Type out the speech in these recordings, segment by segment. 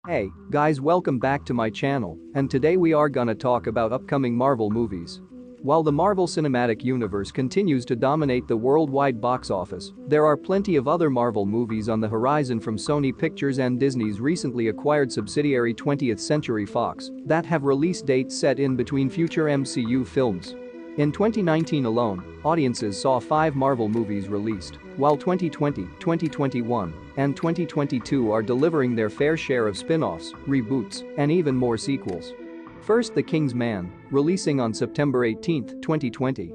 Hey, guys, welcome back to my channel, and today we are gonna talk about upcoming Marvel movies. While the Marvel Cinematic Universe continues to dominate the worldwide box office, there are plenty of other Marvel movies on the horizon from Sony Pictures and Disney's recently acquired subsidiary 20th Century Fox that have release dates set in between future MCU films. In 2019 alone, audiences saw 5 Marvel movies released, while 2020, 2021, and 2022 are delivering their fair share of spin-offs, reboots, and even more sequels. First, The King's Man, releasing on September 18, 2020.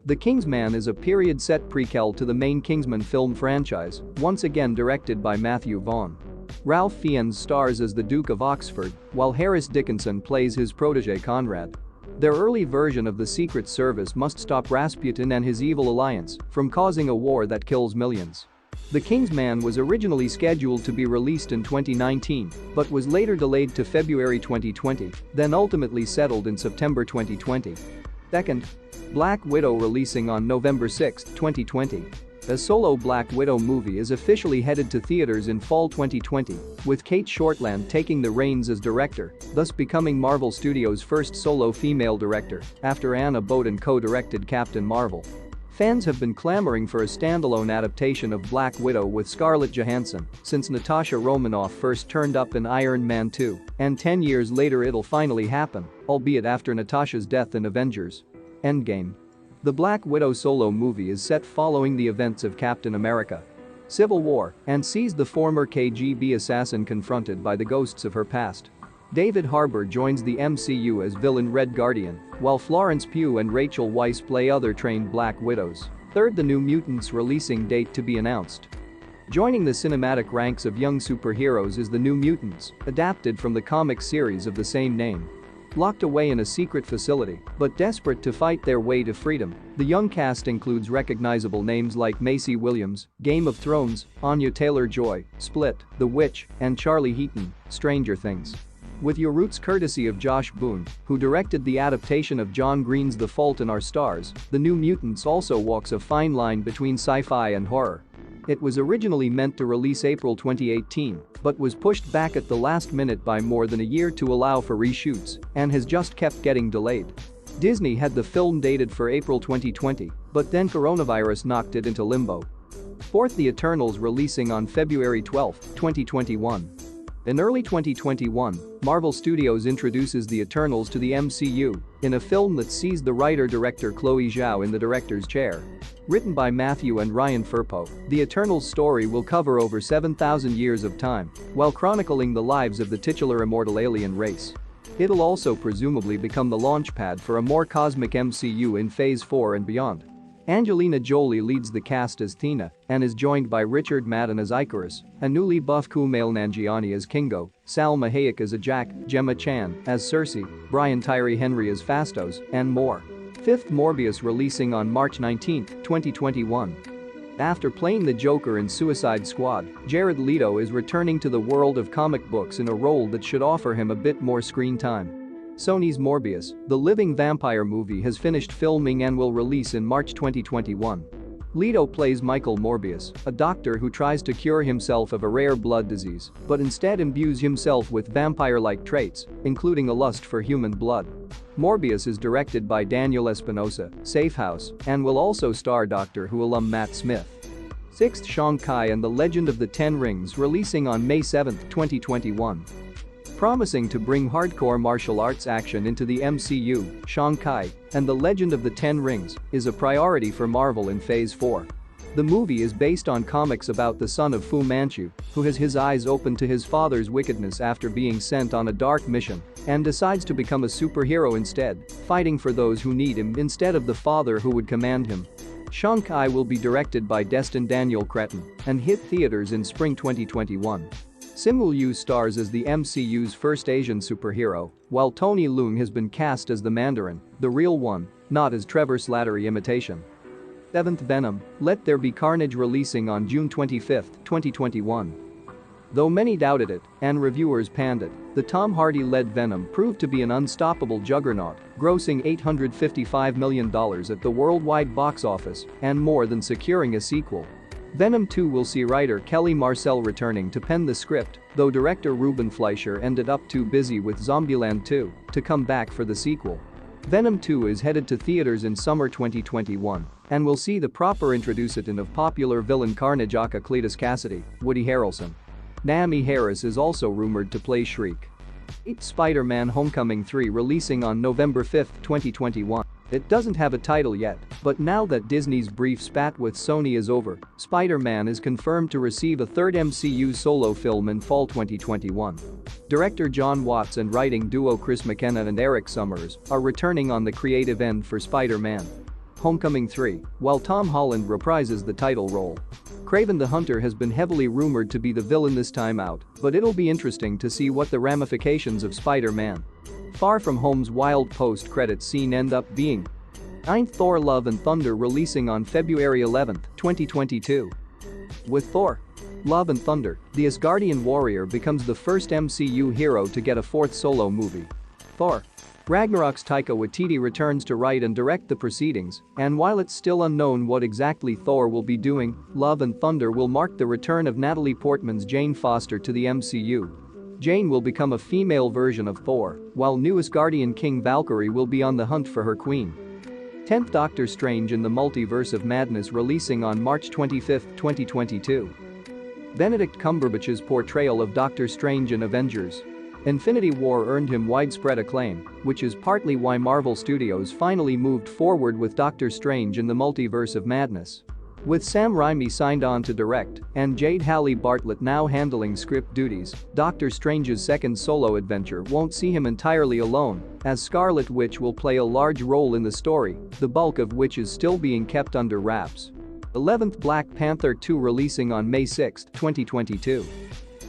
The King's Man is a period-set prequel to the main Kingsman film franchise, once again directed by Matthew Vaughn. Ralph Fiennes stars as the Duke of Oxford, while Harris Dickinson plays his protege Conrad. Their early version of the Secret Service must stop Rasputin and his evil alliance from causing a war that kills millions. The King's Man was originally scheduled to be released in 2019, but was later delayed to February 2020, then ultimately settled in September 2020. Second, Black Widow, releasing on November 6, 2020. A solo Black Widow movie is officially headed to theaters in fall 2020, with Kate Shortland taking the reins as director, thus becoming Marvel Studios' first solo female director, after Anna Boden co-directed Captain Marvel. Fans have been clamoring for a standalone adaptation of Black Widow with Scarlett Johansson since Natasha Romanoff first turned up in Iron Man 2, and 10 years later it'll finally happen, albeit after Natasha's death in Avengers: Endgame. The Black Widow solo movie is set following the events of Captain America: Civil War and sees the former KGB assassin confronted by the ghosts of her past. David Harbour joins the MCU as villain Red Guardian, while Florence Pugh and Rachel Weisz play other trained Black Widows. Third, The New Mutants, releasing date to be announced. Joining the cinematic ranks of young superheroes is The New Mutants, adapted from the comic series of the same name. Locked away in a secret facility, but desperate to fight their way to freedom, the young cast includes recognizable names like Maisie Williams, Game of Thrones, Anya Taylor-Joy, Split, The Witch, and Charlie Heaton, Stranger Things. With your roots courtesy of Josh Boone, who directed the adaptation of John Green's The Fault in Our Stars, The New Mutants also walks a fine line between sci-fi and horror. It was originally meant to release April 2018, but was pushed back at the last minute by more than a year to allow for reshoots, and has just kept getting delayed. Disney had the film dated for April 2020, but then coronavirus knocked it into limbo. Fourth, The Eternals, releasing on February 12, 2021. In early 2021, Marvel Studios introduces the Eternals to the MCU in a film that sees the writer-director Chloe Zhao in the director's chair. Written by Matthew and Ryan Firpo, the Eternals story will cover over 7,000 years of time, while chronicling the lives of the titular immortal alien race. It'll also presumably become the launchpad for a more cosmic MCU in Phase 4 and beyond. Angelina Jolie leads the cast as Thena and is joined by Richard Madden as Icarus, a newly buff Kumail Nanjiani as Kingo, Salma Hayek as Ajak, Gemma Chan as Cersei, Brian Tyree Henry as Phastos, and more. Fifth, Morbius, releasing on March 19, 2021. After playing the Joker in Suicide Squad, Jared Leto is returning to the world of comic books in a role that should offer him a bit more screen time. Sony's Morbius, the living vampire movie, has finished filming and will release in March 2021. Leto plays Michael Morbius, a doctor who tries to cure himself of a rare blood disease, but instead imbues himself with vampire-like traits, including a lust for human blood. Morbius is directed by Daniel Espinosa, Safehouse, and will also star Doctor Who alum Matt Smith. Sixth, Shang-Chi and the Legend of the Ten Rings, releasing on May 7, 2021. Promising to bring hardcore martial arts action into the MCU, Shang-Chi and the Legend of the Ten Rings is a priority for Marvel in Phase 4. The movie is based on comics about the son of Fu Manchu, who has his eyes opened to his father's wickedness after being sent on a dark mission and decides to become a superhero instead, fighting for those who need him instead of the father who would command him. Shang-Chi will be directed by Destin Daniel Cretton and hit theaters in spring 2021. Simu Liu stars as the MCU's first Asian superhero, while Tony Leung has been cast as the Mandarin, the real one, not as Trevor Slattery imitation. Seventh, Venom, Let There Be Carnage, releasing on June 25, 2021. Though many doubted it and reviewers panned it, the Tom Hardy-led Venom proved to be an unstoppable juggernaut, grossing $855 million at the worldwide box office and more than securing a sequel. Venom 2 will see writer Kelly Marcel returning to pen the script, though director Ruben Fleischer ended up too busy with Zombieland 2 to come back for the sequel. Venom 2 is headed to theaters in summer 2021 and will see the proper introduction of popular villain Carnage aka Cletus Cassidy, Woody Harrelson. Naomi Harris is also rumored to play Shriek. Spider-Man Homecoming 3 releasing on November 5, 2021. It doesn't have a title yet, but now that Disney's brief spat with Sony is over, Spider-Man is confirmed to receive a third MCU solo film in fall 2021. Director John Watts and writing duo Chris McKenna and Eric Summers are returning on the creative end for Spider-Man Homecoming 3, while Tom Holland reprises the title role. Kraven the Hunter has been heavily rumored to be the villain this time out, but it'll be interesting to see what the ramifications of Spider-Man Far From Home's wild post-credits scene end up being. 9th Thor Love and Thunder releasing on February 11, 2022. With Thor Love and Thunder, the Asgardian warrior becomes the first MCU hero to get a fourth solo movie. Thor Ragnarok's Taika Waititi returns to write and direct the proceedings, and while it's still unknown what exactly Thor will be doing, Love and Thunder will mark the return of Natalie Portman's Jane Foster to the MCU. Jane will become a female version of Thor, while new Asgardian King Valkyrie will be on the hunt for her queen. 10th Doctor Strange in the Multiverse of Madness releasing on March 25, 2022. Benedict Cumberbatch's portrayal of Doctor Strange in Avengers Infinity War earned him widespread acclaim, which is partly why Marvel Studios finally moved forward with Doctor Strange in the Multiverse of Madness. With Sam Raimi signed on to direct and Jade Halley Bartlett now handling script duties, Doctor Strange's second solo adventure won't see him entirely alone, as Scarlet Witch will play a large role in the story, the bulk of which is still being kept under wraps. 11th Black Panther 2 releasing on May 6, 2022.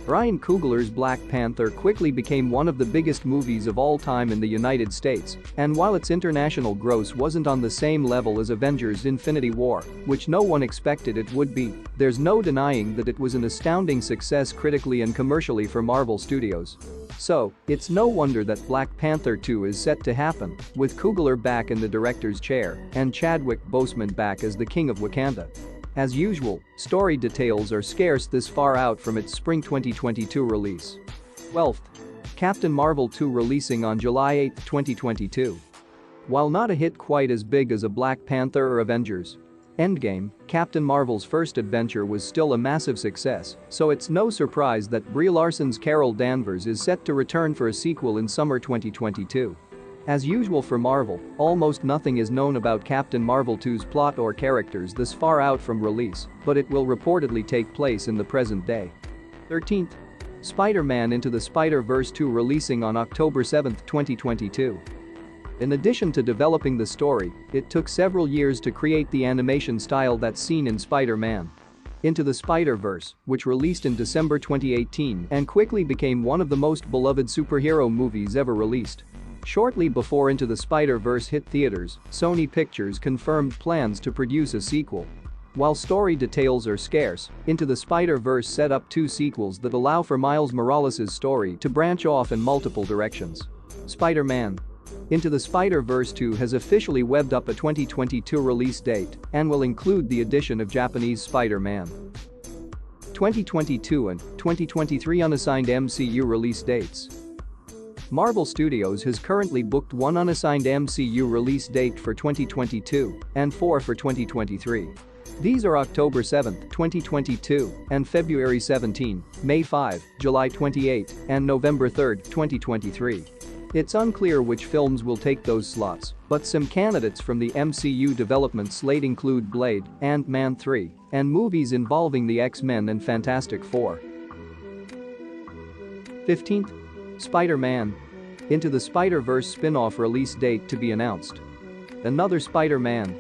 Ryan Coogler's Black Panther quickly became one of the biggest movies of all time in the United States, and while its international gross wasn't on the same level as Avengers: Infinity War, which no one expected it would be, there's no denying that it was an astounding success critically and commercially for Marvel Studios. So, it's no wonder that Black Panther 2 is set to happen, with Coogler back in the director's chair and Chadwick Boseman back as the King of Wakanda. As usual, story details are scarce this far out from its spring 2022 release. 12th. Captain Marvel 2 releasing on July 8, 2022. While not a hit quite as big as a Black Panther or Avengers Endgame, Captain Marvel's first adventure was still a massive success, so it's no surprise that Brie Larson's Carol Danvers is set to return for a sequel in summer 2022. As usual for Marvel, almost nothing is known about Captain Marvel 2's plot or characters this far out from release, but it will reportedly take place in the present day. 13th. Spider-Man Into the Spider-Verse 2 releasing on October 7, 2022. In addition to developing the story, it took several years to create the animation style that's seen in Spider-Man Into the Spider-Verse, which released in December 2018 and quickly became one of the most beloved superhero movies ever released. Shortly before Into the Spider-Verse hit theaters, Sony Pictures confirmed plans to produce a sequel. While story details are scarce, Into the Spider-Verse set up two sequels that allow for Miles Morales' story to branch off in multiple directions. Spider-Man Into the Spider-Verse 2 has officially webbed up a 2022 release date and will include the addition of Japanese Spider-Man. 2022 and 2023 unassigned MCU release dates. Marvel Studios has currently booked one unassigned MCU release date for 2022 and four for 2023. These are October 7, 2022 and February 17, May 5, July 28 and November 3, 2023. It's unclear which films will take those slots, but some candidates from the MCU development slate include Blade, Ant-Man 3, and movies involving the X-Men and Fantastic Four. 15th. Spider-Man Into the Spider-Verse spin-off release date to be announced. Another Spider-Man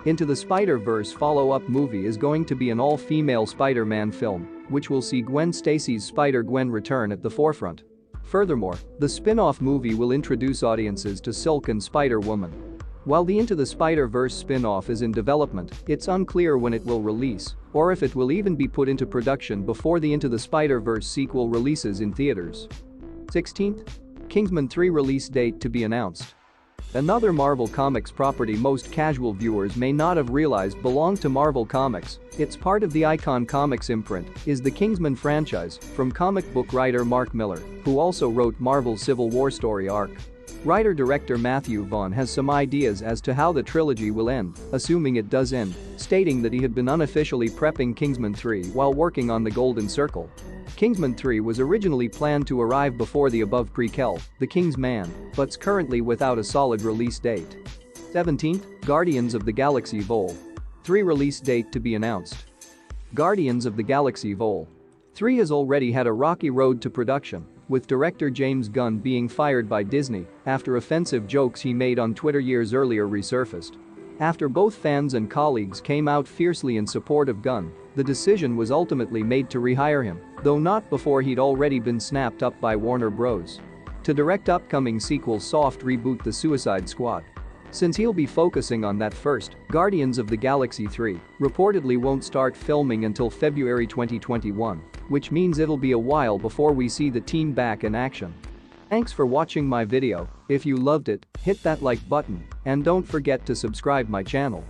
Into the Spider-Verse follow-up movie is going to be an all-female Spider-Man film, which will see Gwen Stacy's Spider-Gwen return at the forefront. Furthermore, the spin-off movie will introduce audiences to Silk and Spider-Woman. While the Into the Spider-Verse spin-off is in development, it's unclear when it will release, or if it will even be put into production before the Into the Spider-Verse sequel releases in theaters. 16th. Kingsman 3 release date to be announced. Another Marvel Comics property most casual viewers may not have realized belonged to Marvel Comics, it's part of the Icon Comics imprint, is the Kingsman franchise from comic book writer Mark Millar, who also wrote Marvel's Civil War story arc. Writer-director Matthew Vaughn has some ideas as to how the trilogy will end, assuming it does end, stating that he had been unofficially prepping Kingsman 3 while working on the Golden Circle. Kingsman 3 was originally planned to arrive before the above prequel, The King's Man, but's currently without a solid release date. 17th, Guardians of the Galaxy Vol. 3 release date to be announced. Guardians of the Galaxy Vol. 3 has already had a rocky road to production, with director James Gunn being fired by Disney after offensive jokes he made on Twitter years earlier resurfaced. After both fans and colleagues came out fiercely in support of Gunn, the decision was ultimately made to rehire him, though not before he'd already been snapped up by Warner Bros. To direct upcoming sequel's soft reboot The Suicide Squad. Since he'll be focusing on that first, Guardians of the Galaxy 3 reportedly won't start filming until February 2021, which means it'll be a while before we see the team back in action. Thanks for watching my video. If you loved it, hit that like button and don't forget to subscribe my channel.